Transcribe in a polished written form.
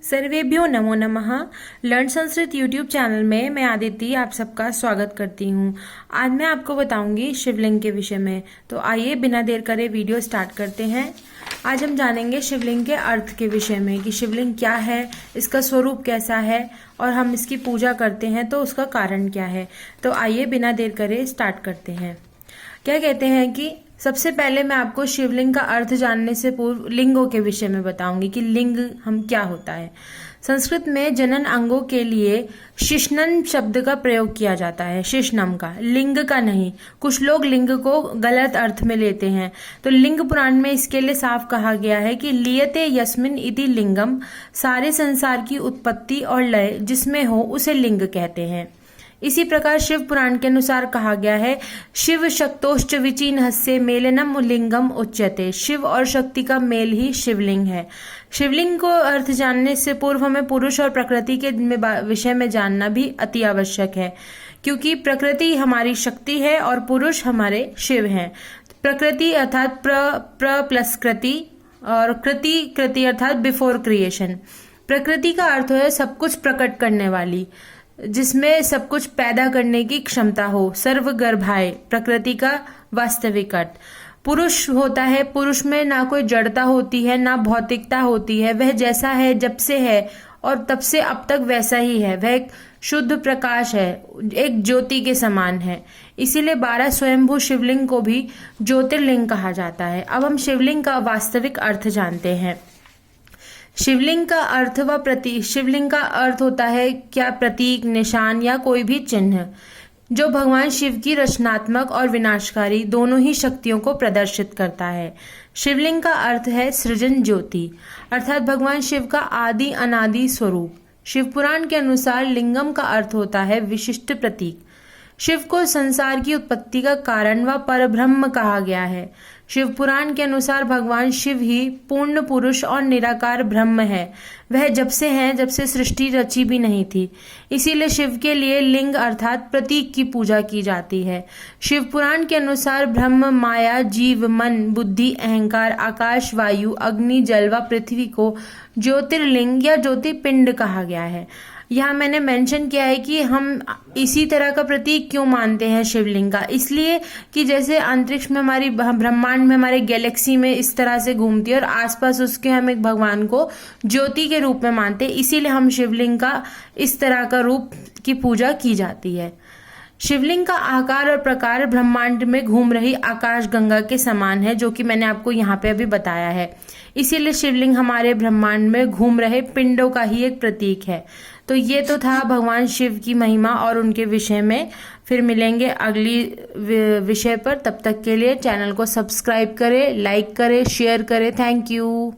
सर्वेभ्यो नमो नमः। Learn Sanskrit YouTube channel में मैं आदित्य आप सबका स्वागत करती हूँ। आज मैं आपको बताऊंगी शिवलिंग के विषय में। तो आइए बिना देर करे वीडियो स्टार्ट करते हैं। आज हम जानेंगे शिवलिंग के अर्थ के विषय में कि शिवलिंग क्या है, इसका स्वरूप कैसा है और हम इसकी पूजा करते हैं तो उसका कारण क्या है। तो आइए बिना देर करे स्टार्ट करते हैं। क्या कहते हैं कि सबसे पहले मैं आपको शिवलिंग का अर्थ जानने से पूर्व लिंगों के विषय में बताऊंगी कि लिंग हम क्या होता है। संस्कृत में जनन अंगों के लिए शिश्नन शब्द का प्रयोग किया जाता है, शिश्नम का, लिंग का नहीं। कुछ लोग लिंग को गलत अर्थ में लेते हैं। तो लिंग पुराण में इसके लिए साफ कहा गया है कि लियते यस्मिन इति लिंगम, सारे संसार की उत्पत्ति और लय जिसमें हो उसे लिंग कहते हैं। इसी प्रकार शिव पुराण के अनुसार कहा गया है, शिव शक्तोश्च विचिन्हस्य मेलनम लिंगम उच्यते। शिव और शक्ति का मेल ही शिवलिंग है। शिवलिंग को अर्थ जानने से पूर्व हमें पुरुष और प्रकृति के विषय में जानना भी अति आवश्यक है, क्योंकि प्रकृति हमारी शक्ति है और पुरुष हमारे शिव हैं। प्रकृति अर्थात प्र प्लस कृति और कृति अर्थात बिफोर क्रिएशन। प्रकृति का अर्थ है सब कुछ प्रकट करने वाली, जिसमें सब कुछ पैदा करने की क्षमता हो, सर्वगर्भाय, प्रकृति का वास्तविक अर्थ। पुरुष होता है, पुरुष में ना कोई जड़ता होती है ना भौतिकता होती है। वह जैसा है जब से है और तब से अब तक वैसा ही है। वह एक शुद्ध प्रकाश है, एक ज्योति के समान है। इसीलिए 12 स्वयंभू शिवलिंग को भी ज्योतिर्लिंग कहा जाता है। अब हम शिवलिंग का वास्तविक अर्थ जानते हैं। शिवलिंग का अर्थ व प्रतीक। शिवलिंग का अर्थ होता है क्या? प्रतीक, निशान या कोई भी चिन्ह जो भगवान शिव की रचनात्मक और विनाशकारी दोनों ही शक्तियों को प्रदर्शित करता है। शिवलिंग का अर्थ है सृजन ज्योति, अर्थात भगवान शिव का आदि अनादि स्वरूप। शिव पुराण के अनुसार लिंगम का अर्थ होता है विशिष्ट प्रतीक। शिव को संसार की उत्पत्ति का कारण व परब्रह्म कहा गया है। शिव पुराण के अनुसार भगवान शिव ही पूर्ण पुरुष और निराकार ब्रह्म है। वह जब से हैं जब से सृष्टि रची भी नहीं थी। इसीलिए शिव के लिए लिंग अर्थात प्रतीक की पूजा की जाती है। शिव पुराण के अनुसार ब्रह्म, माया, जीव, मन, बुद्धि, अहंकार, आकाश, वायु, अग्नि, जल व पृथ्वी को ज्योतिर्लिंग या ज्योतिपिंड कहा गया है। यहाँ मैंने मेंशन किया है कि हम इसी तरह का प्रतीक क्यों मानते हैं शिवलिंग का। इसलिए कि जैसे अंतरिक्ष में हमारी ब्रह्मांड में हमारे गैलेक्सी में इस तरह से घूमती है और आसपास उसके हम एक भगवान को ज्योति के रूप में मानते हैं, इसीलिए हम शिवलिंग का इस तरह का रूप की पूजा की जाती है। शिवलिंग का आकार और प्रकार ब्रह्मांड में घूम रही आकाश गंगा के समान है, जो कि मैंने आपको यहाँ पे अभी बताया है। इसीलिए शिवलिंग हमारे ब्रह्मांड में घूम रहे पिंडों का ही एक प्रतीक है। तो ये तो था भगवान शिव की महिमा और उनके विषय में। फिर मिलेंगे अगली विषय पर। तब तक के लिए चैनल को सब्सक्राइब करें, लाइक करें, शेयर करें। Thank you.